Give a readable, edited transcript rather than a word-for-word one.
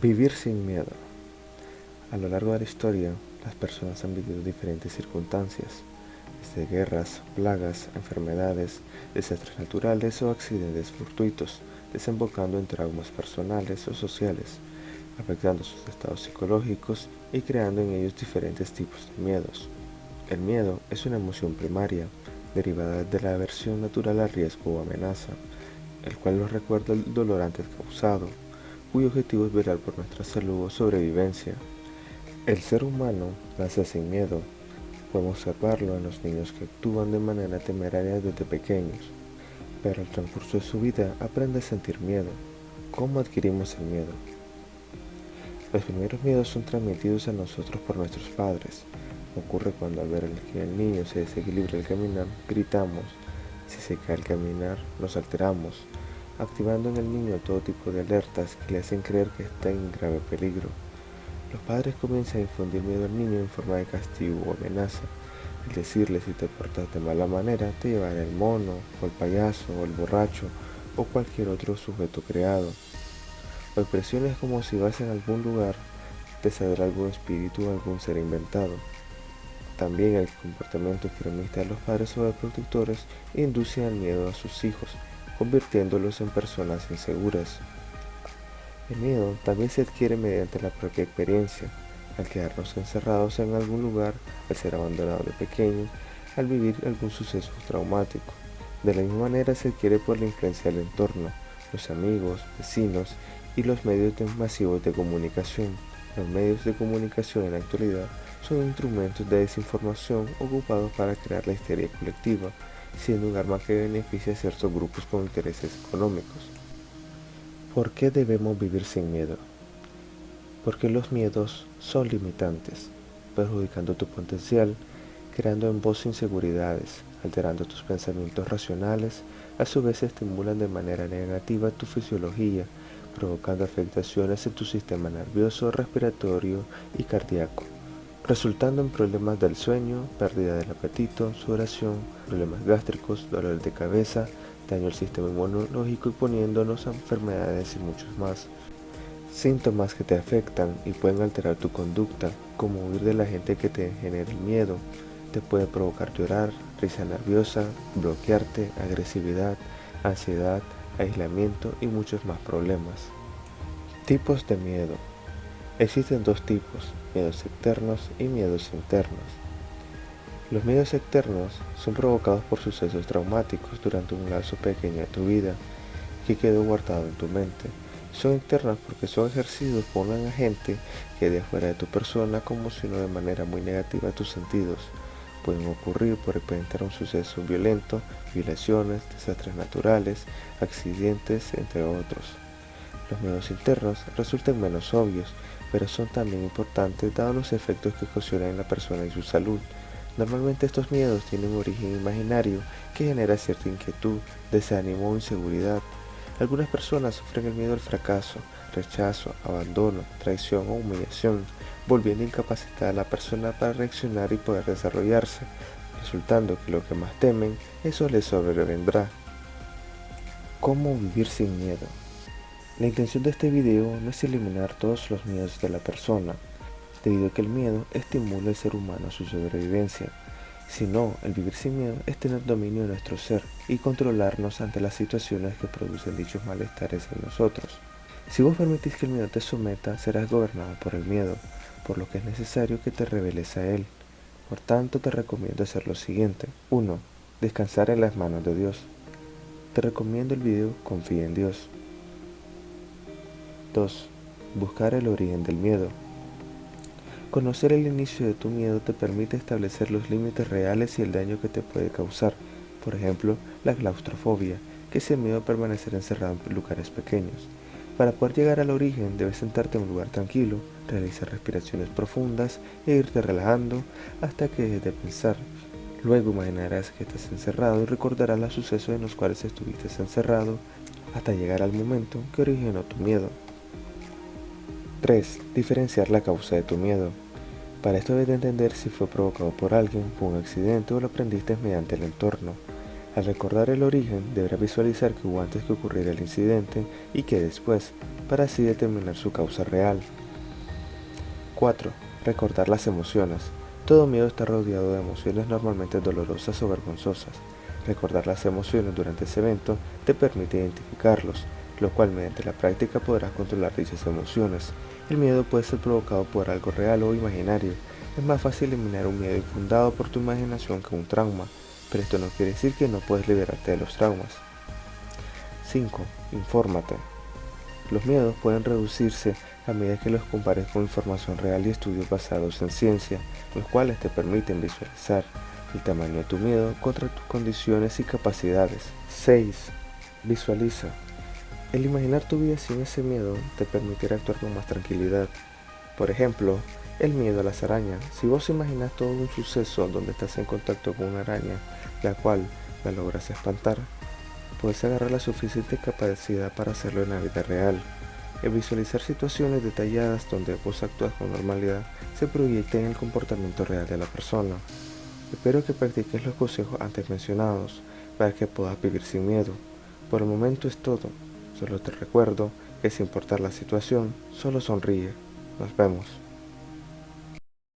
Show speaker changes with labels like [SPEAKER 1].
[SPEAKER 1] Vivir sin miedo. A lo largo de la historia, las personas han vivido diferentes circunstancias, desde guerras, plagas, enfermedades, desastres naturales o accidentes fortuitos, desembocando en traumas personales o sociales, afectando sus estados psicológicos y creando en ellos diferentes tipos de miedos. El miedo es una emoción primaria, derivada de la aversión natural al riesgo o amenaza, el cual nos recuerda el dolor antes causado, cuyo objetivo es velar por nuestra salud o sobrevivencia. El ser humano nace sin miedo. Podemos observarlo en los niños que actúan de manera temeraria desde pequeños, pero al transcurso de su vida aprende a sentir miedo. ¿Cómo adquirimos el miedo? Los primeros miedos son transmitidos a nosotros por nuestros padres. Ocurre cuando al ver que el niño se desequilibra al caminar, gritamos. Si se cae al caminar, nos alteramos, activando en el niño todo tipo de alertas que le hacen creer que está en grave peligro. Los padres comienzan a infundir miedo al niño en forma de castigo o amenaza. El decirle si te portas de mala manera, te llevará el mono, o el payaso, o el borracho, o cualquier otro sujeto creado. O expresiones como si vas en algún lugar, te saldrá algún espíritu o algún ser inventado. También el comportamiento extremista de los padres sobreprotectores induce al miedo a sus hijos, convirtiéndolos en personas inseguras. El miedo también se adquiere mediante la propia experiencia, al quedarnos encerrados en algún lugar, al ser abandonados de pequeños, al vivir algún suceso traumático. De la misma manera se adquiere por la influencia del entorno, los amigos, vecinos y los medios masivos de comunicación. Los medios de comunicación en la actualidad son instrumentos de desinformación ocupados para crear la histeria colectiva, siendo un arma que beneficia a ciertos grupos con intereses económicos. ¿Por qué debemos vivir sin miedo? Porque los miedos son limitantes, perjudicando tu potencial, creando en vos inseguridades, alterando tus pensamientos racionales, a su vez estimulan de manera negativa tu fisiología, provocando afectaciones en tu sistema nervioso, respiratorio y cardíaco, resultando en problemas del sueño, pérdida del apetito, sudoración, problemas gástricos, dolores de cabeza, daño al sistema inmunológico y poniéndonos a enfermedades y muchos más. Síntomas que te afectan y pueden alterar tu conducta, como huir de la gente que te genera el miedo, te puede provocar llorar, risa nerviosa, bloquearte, agresividad, ansiedad, aislamiento y muchos más problemas. Tipos de miedo. Existen dos tipos, miedos externos y miedos internos. Los miedos externos son provocados por sucesos traumáticos durante un lapso pequeño de tu vida que quedó guardado en tu mente. Son externos porque son ejercidos por un agente que de afuera de tu persona conmociona de manera muy negativa tus sentidos. Pueden ocurrir por experimentar un suceso violento, violaciones, desastres naturales, accidentes, entre otros. Los miedos internos resultan menos obvios, pero son también importantes dados los efectos que ocasionan en la persona y su salud. Normalmente estos miedos tienen un origen imaginario que genera cierta inquietud, desánimo o inseguridad. Algunas personas sufren el miedo al fracaso, rechazo, abandono, traición o humillación, volviendo incapacitada a la persona para reaccionar y poder desarrollarse, resultando que lo que más temen, eso les sobrevendrá. ¿Cómo vivir sin miedo? La intención de este video no es eliminar todos los miedos de la persona, debido a que el miedo estimula al ser humano a su sobrevivencia, sino el vivir sin miedo es tener dominio de nuestro ser y controlarnos ante las situaciones que producen dichos malestares en nosotros. Si vos permitís que el miedo te someta, serás gobernado por el miedo, por lo que es necesario que te rebeles a él. Por tanto, te recomiendo hacer lo siguiente. 1. Descansar en las manos de Dios. Te recomiendo el video Confía en Dios. 2. Buscar el origen del miedo. Conocer el inicio de tu miedo te permite establecer los límites reales y el daño que te puede causar. Por ejemplo, la claustrofobia, que es el miedo a permanecer encerrado en lugares pequeños. Para poder llegar al origen, debes sentarte en un lugar tranquilo, realizar respiraciones profundas e irte relajando hasta que dejes de pensar. Luego imaginarás que estás encerrado y recordarás los sucesos en los cuales estuviste encerrado hasta llegar al momento que originó tu miedo. 3. Diferenciar la causa de tu miedo. Para esto debes de entender si fue provocado por alguien, fue un accidente o lo aprendiste mediante el entorno. Al recordar el origen, deberás visualizar que hubo antes que ocurriera el incidente y que después, para así determinar su causa real. 4. Recordar las emociones. Todo miedo está rodeado de emociones normalmente dolorosas o vergonzosas. Recordar las emociones durante ese evento te permite identificarlos, lo cual mediante la práctica podrás controlar dichas emociones. El miedo puede ser provocado por algo real o imaginario. Es más fácil eliminar un miedo infundado por tu imaginación que un trauma, pero esto no quiere decir que no puedes liberarte de los traumas. 5. Infórmate. Los miedos pueden reducirse a medida que los compares con información real y estudios basados en ciencia, los cuales te permiten visualizar el tamaño de tu miedo contra tus condiciones y capacidades. 6. Visualiza. El imaginar tu vida sin ese miedo te permitirá actuar con más tranquilidad. Por ejemplo, el miedo a las arañas. Si vos imaginas todo un suceso donde estás en contacto con una araña, la cual la logras espantar, puedes agarrar la suficiente capacidad para hacerlo en la vida real. El visualizar situaciones detalladas donde vos actúas con normalidad se proyecta en el comportamiento real de la persona. Espero que practiques los consejos antes mencionados para que puedas vivir sin miedo. Por el momento es todo. Solo te recuerdo que sin importar la situación, solo sonríe. Nos vemos.